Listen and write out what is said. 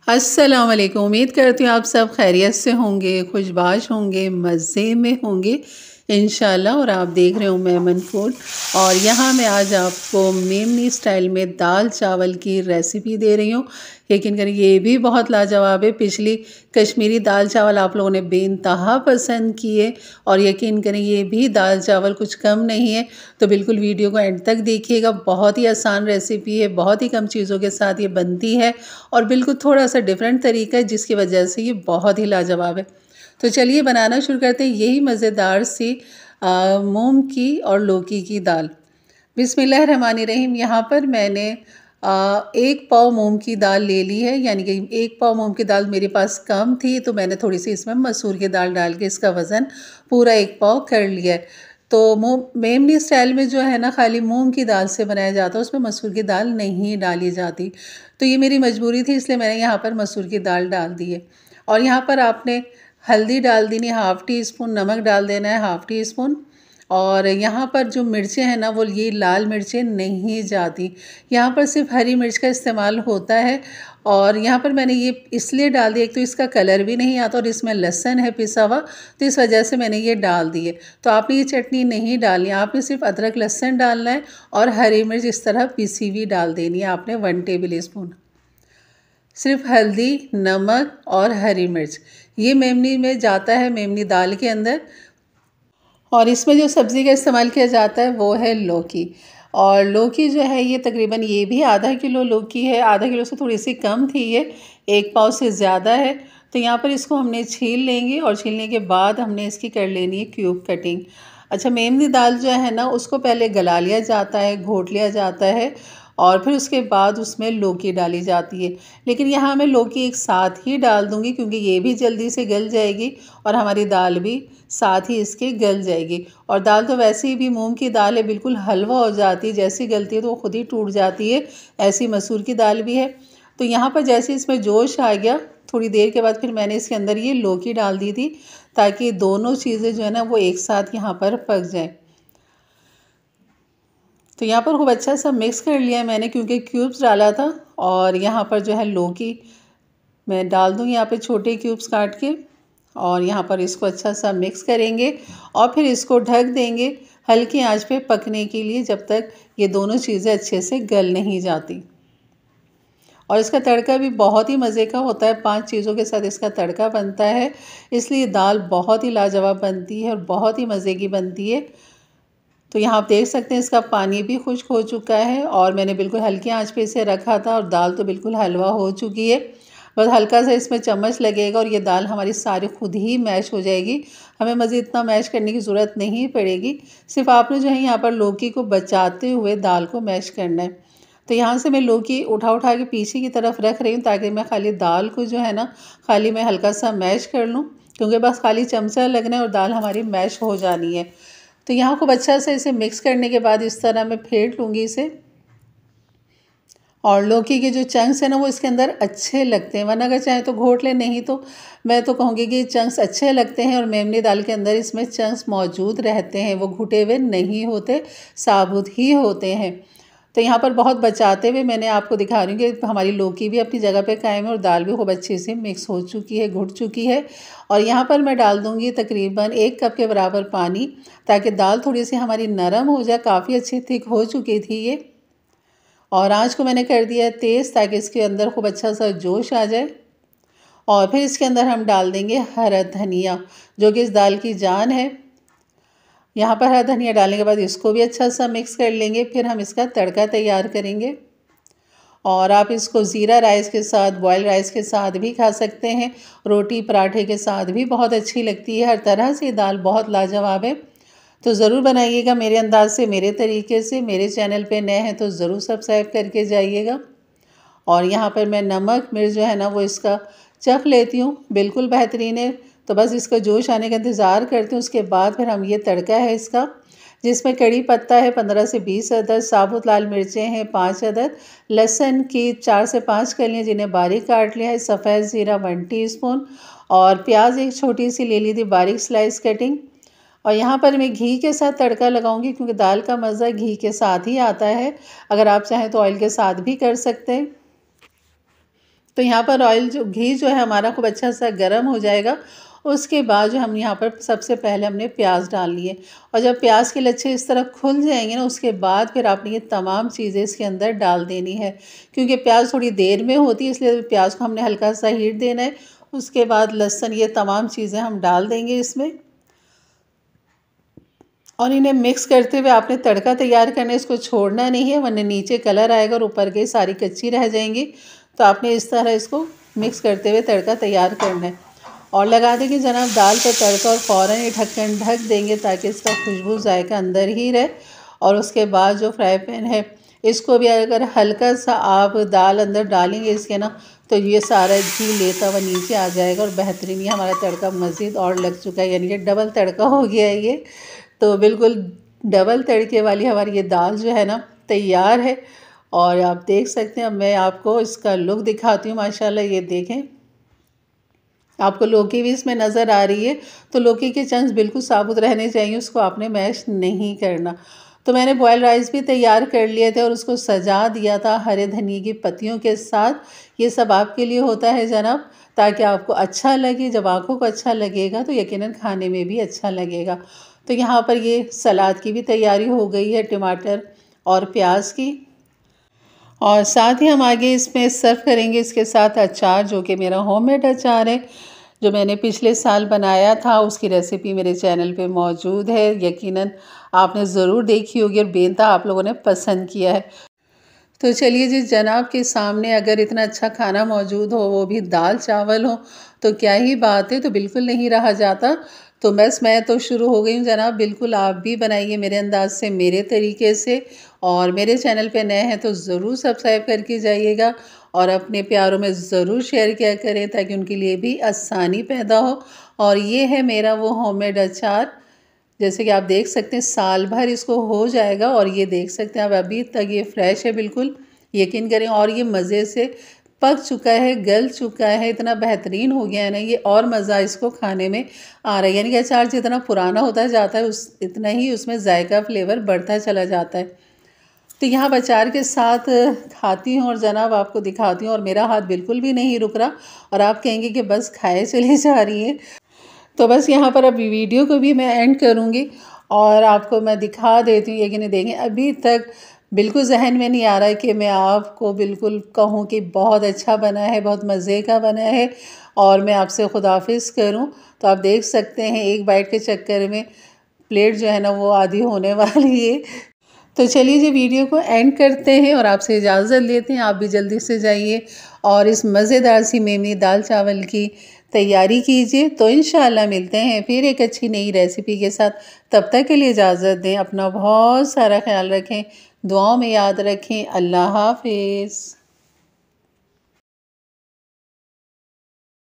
अस्सलाम वालेकुम। उम्मीद करती हूँ आप सब खैरियत से होंगे, खुशबाश होंगे, मज़े में होंगे इंशाल्लाह। और आप देख रहे हो मेमन फूड। और यहाँ मैं आज आपको मेमनी स्टाइल में दाल चावल की रेसिपी दे रही हूँ। यकीन करें ये भी बहुत लाजवाब है। पिछली कश्मीरी दाल चावल आप लोगों ने बेइंतहा पसंद किए और यकीन करें ये भी दाल चावल कुछ कम नहीं है। तो बिल्कुल वीडियो को एंड तक देखिएगा। बहुत ही आसान रेसिपी है, बहुत ही कम चीज़ों के साथ ये बनती है और बिल्कुल थोड़ा सा डिफरेंट तरीका है जिसकी वजह से ये बहुत ही लाजवाब है। तो चलिए बनाना शुरू करते हैं यही मज़ेदार सी मूंग की और लौकी की दाल। बिस्मिल्लाहिर्रहमानिर्रहीम। यहाँ पर मैंने 1 पाव मूंग की दाल ले ली है, यानी कि 1 पाव मूंग की दाल मेरे पास कम थी तो मैंने थोड़ी सी इसमें मसूर की दाल डाल के इसका वज़न पूरा 1 पाव कर लिया है। तो मेमनी स्टाइल में जो है ना खाली मूंग की दाल से बनाया जाता है, उसमें मसूर की दाल नहीं डाली जाती। तो ये मेरी मजबूरी थी, इसलिए मैंने यहाँ पर मसूर की दाल डाल दी है। और यहाँ पर आपने हल्दी डाल देनी है 1/2 टी स्पून, नमक डाल देना है 1/2 टी स्पून। और यहाँ पर जो मिर्चें हैं ना वो ये लाल मिर्चें नहीं जाती, यहाँ पर सिर्फ हरी मिर्च का इस्तेमाल होता है। और यहाँ पर मैंने ये इसलिए डाल दिया, एक तो इसका कलर भी नहीं आता और इसमें लहसुन है पिसा हुआ, तो इस वजह से मैंने ये डाल दिए। तो आपने ये चटनी नहीं डालनी, आपने सिर्फ अदरक लहसुन डालना है और हरी मिर्च इस तरह पिसी हुई डाल देनी है आपने 1 टेबल स्पून। सिर्फ हल्दी, नमक और हरी मिर्च ये मेमनी में जाता है, मेमनी दाल के अंदर। और इसमें जो सब्ज़ी का इस्तेमाल किया जाता है वो है लौकी। और लौकी जो है ये तकरीबन ये भी आधा किलो लौकी है, आधा किलो से थोड़ी सी कम थी ये, 1 पाव से ज़्यादा है। तो यहाँ पर इसको हमने छील लेंगे और छीलने के बाद हमने इसकी कर लेनी है क्यूब कटिंग। अच्छा, मेमनी दाल जो है ना उसको पहले गला लिया जाता है, घोट लिया जाता है और फिर उसके बाद उसमें लौकी डाली जाती है। लेकिन यहाँ मैं लौकी एक साथ ही डाल दूँगी क्योंकि ये भी जल्दी से गल जाएगी और हमारी दाल भी साथ ही इसके गल जाएगी। और दाल तो वैसे ही भी मूंग की दाल है, बिल्कुल हलवा हो जाती है, जैसी गलती है तो वो खुद ही टूट जाती है। ऐसी मसूर की दाल भी है। तो यहाँ पर जैसे इसमें जोश आ गया, थोड़ी देर के बाद फिर मैंने इसके अंदर ये लौकी डाल दी थी ताकि दोनों चीज़ें जो है ना वो एक साथ यहाँ पर पक जाएँ। तो यहाँ पर खूब अच्छा सा मिक्स कर लिया मैंने क्योंकि क्यूब्स डाला था। और यहाँ पर जो है लौकी मैं डाल दूँगी यहाँ पे छोटे क्यूब्स काट के और यहाँ पर इसको अच्छा सा मिक्स करेंगे और फिर इसको ढक देंगे हल्की आंच पे पकने के लिए जब तक ये दोनों चीज़ें अच्छे से गल नहीं जाती। और इसका तड़का भी बहुत ही मज़े का होता है, 5 चीज़ों के साथ इसका तड़का बनता है, इसलिए दाल बहुत ही लाजवाब बनती है और बहुत ही मज़े की बनती है। तो यहाँ आप देख सकते हैं इसका पानी भी खुश्क हो चुका है और मैंने बिल्कुल हल्की आंच पे इसे रखा था और दाल तो बिल्कुल हलवा हो चुकी है। बस हल्का सा इसमें चम्मच लगेगा और ये दाल हमारी सारी खुद ही मैश हो जाएगी। हमें मज़ीद इतना मैश करने की ज़रूरत नहीं पड़ेगी, सिर्फ आपने जो है यहाँ पर लौकी को बचाते हुए दाल को मैश करना है। तो यहाँ से मैं लौकी उठा उठा के पीछे की तरफ रख रही हूँ ताकि मैं खाली दाल को जो है ना खाली मैं हल्का सा मैश कर लूँ, क्योंकि बस खाली चमचा लगना है और दाल हमारी मैश हो जानी है। तो यहाँ खूब अच्छा से इसे मिक्स करने के बाद इस तरह मैं फेंट लूँगी इसे। और लौकी के जो चंक्स हैं ना वो इसके अंदर अच्छे लगते हैं, वरना अगर चाहे तो घोट ले, नहीं तो मैं तो कहूँगी कि चंक्स अच्छे लगते हैं और मेमनी दाल के अंदर इसमें चंक्स मौजूद रहते हैं, वो घुटे हुए नहीं होते, साबुत ही होते हैं। तो यहाँ पर बहुत बचाते हुए मैंने आपको दिखा रही हूँ कि हमारी लौकी भी अपनी जगह पे कायम है और दाल भी खूब अच्छे से मिक्स हो चुकी है, घुट चुकी है। और यहाँ पर मैं डाल दूँगी तकरीबन 1 कप के बराबर पानी ताकि दाल थोड़ी सी हमारी नरम हो जाए, काफ़ी अच्छी थिक हो चुकी थी ये। और आँच को मैंने कर दिया तेज़ ताकि इसके अंदर खूब अच्छा सा जोश आ जाए। और फिर इसके अंदर हम डाल देंगे हरा धनिया जो कि इस दाल की जान है। यहाँ पर हरा धनिया डालने के बाद इसको भी अच्छा सा मिक्स कर लेंगे, फिर हम इसका तड़का तैयार करेंगे। और आप इसको ज़ीरा राइस के साथ, बॉयल राइस के साथ भी खा सकते हैं, रोटी पराठे के साथ भी बहुत अच्छी लगती है। हर तरह से दाल बहुत लाजवाब है। तो ज़रूर बनाइएगा मेरे अंदाज से, मेरे तरीके से। मेरे चैनल पे नए हैं तो ज़रूर सब्सक्राइब करके जाइएगा। और यहाँ पर मैं नमक मिर्च जो है ना वो इसका चख लेती हूँ, बिल्कुल बेहतरीन है। तो बस इसका जोश आने का इंतज़ार करती हूँ। उसके बाद फिर हम ये तड़का है इसका, जिसमें कड़ी पत्ता है 15 से 20 अदद, साबुत लाल मिर्चें हैं 5 अदद, लहसुन की 4 से 5 कलियाँ जिन्हें बारीक काट लिया है, सफ़ेद ज़ीरा 1 टीस्पून और प्याज एक छोटी सी ले ली थी बारीक स्लाइस कटिंग। और यहाँ पर मैं घी के साथ तड़का लगाऊंगी क्योंकि दाल का मज़ा घी के साथ ही आता है। अगर आप चाहें तो ऑयल के साथ भी कर सकते हैं। तो यहाँ पर ऑयल जो घी जो है हमारा खूब अच्छा सा गर्म हो जाएगा। उसके बाद जो हम यहाँ पर सबसे पहले हमने प्याज डाल लिए, और जब प्याज के लच्छे इस तरह खुल जाएंगे ना, उसके बाद फिर आपने ये तमाम चीज़ें इसके अंदर डाल देनी है। क्योंकि प्याज थोड़ी देर में होती है, इसलिए प्याज को हमने हल्का सा हीट देना है। उसके बाद लहसुन, ये तमाम चीज़ें हम डाल देंगे इसमें, और इन्हें मिक्स करते हुए आपने तड़का तैयार करना है। इसको छोड़ना नहीं है, वरना नीचे कलर आएगा और ऊपर के सारी कच्ची रह जाएंगी। तो आपने इस तरह इसको मिक्स करते हुए तड़का तैयार करना है, और लगा देंगे जनाब दाल पर तड़का, और फ़ौरन ये ढक्कन ढक देंगे ताकि इसका खुशबू जायका अंदर ही रहे। और उसके बाद जो फ्राई पैन है, इसको भी अगर हल्का सा आप दाल अंदर डालेंगे इसके ना, तो ये सारा घी लेता हुआ नीचे आ जाएगा, और बेहतरीन ये हमारा तड़का मज़ीद और लग चुका है, यानी कि डबल तड़का हो गया है ये। तो बिल्कुल डबल तड़के वाली हमारी ये दाल जो है ना तैयार है। और आप देख सकते हैं, अब मैं आपको इसका लुक दिखाती हूँ। माशाल्लाह ये देखें, आपको लौकी भी इसमें नज़र आ रही है। तो लौकी के चंक्स बिल्कुल साबुत रहने चाहिए, उसको आपने मैश नहीं करना। तो मैंने बॉयल राइस भी तैयार कर लिए थे और उसको सजा दिया था हरे धनिए की पत्तियों के साथ। ये सब आपके लिए होता है जनाब, ताकि आपको अच्छा लगे। जब आँखों को अच्छा लगेगा तो यकीनन खाने में भी अच्छा लगेगा। तो यहाँ पर ये सलाद की भी तैयारी हो गई है, टमाटर और प्याज की। और साथ ही हम आगे इसमें सर्व करेंगे इसके साथ अचार, जो कि मेरा होममेड अचार है, जो मैंने पिछले साल बनाया था। उसकी रेसिपी मेरे चैनल पे मौजूद है, यकीनन आपने ज़रूर देखी होगी और बेनता आप लोगों ने पसंद किया है। तो चलिए जी, जनाब के सामने अगर इतना अच्छा खाना मौजूद हो, वो भी दाल चावल हो, तो क्या ही बात है। तो बिल्कुल नहीं रहा जाता। तो बस मैं तो शुरू हो गई हूँ जनाब। बिल्कुल आप भी बनाइए मेरे अंदाज से, मेरे तरीके से। और मेरे चैनल पे नए हैं तो ज़रूर सब्सक्राइब करके जाइएगा, और अपने प्यारों में ज़रूर शेयर किया करें ताकि उनके लिए भी आसानी पैदा हो। और ये है मेरा वो होममेड अचार, जैसे कि आप देख सकते हैं साल भर इसको हो जाएगा। और ये देख सकते हैं आप, अभी तक ये फ्रेश है बिल्कुल, यकीन करें। और ये मज़े से पक चुका है, गल चुका है, इतना बेहतरीन हो गया है ना ये, और मज़ा इसको खाने में आ रहा है। यानी कि अचार जितना पुराना होता जाता है इतना ही उसमें जायका फ्लेवर बढ़ता चला जाता है। तो यहाँ अचार के साथ खाती हूँ और जनाब आपको दिखाती हूँ, और मेरा हाथ बिल्कुल भी नहीं रुक रहा, और आप कहेंगे कि बस खाए चली जा रही है। तो बस यहाँ पर अब वीडियो को भी मैं एंड करूँगी, और आपको मैं दिखा देती हूँ। यकीन देंगे अभी तक बिल्कुल जहन में नहीं आ रहा है कि मैं आपको बिल्कुल कहूँ कि बहुत अच्छा बना है, बहुत मज़े का बना है, और मैं आपसे खुदाफिज करूँ। तो आप देख सकते हैं एक बाइट के चक्कर में प्लेट जो है ना वो आधी होने वाली है। तो चलिए जी, वीडियो को एंड करते हैं और आपसे इजाज़त लेते हैं। आप भी जल्दी से जाइए और इस मज़ेदार सी मेमनी दाल चावल की तैयारी कीजिए। तो इंशाअल्लाह मिलते हैं फिर एक अच्छी नई रेसिपी के साथ। तब तक के लिए इजाज़त दें, अपना बहुत सारा ख्याल रखें, दुआओं में याद रखें। अल्लाह हाफ़िज़।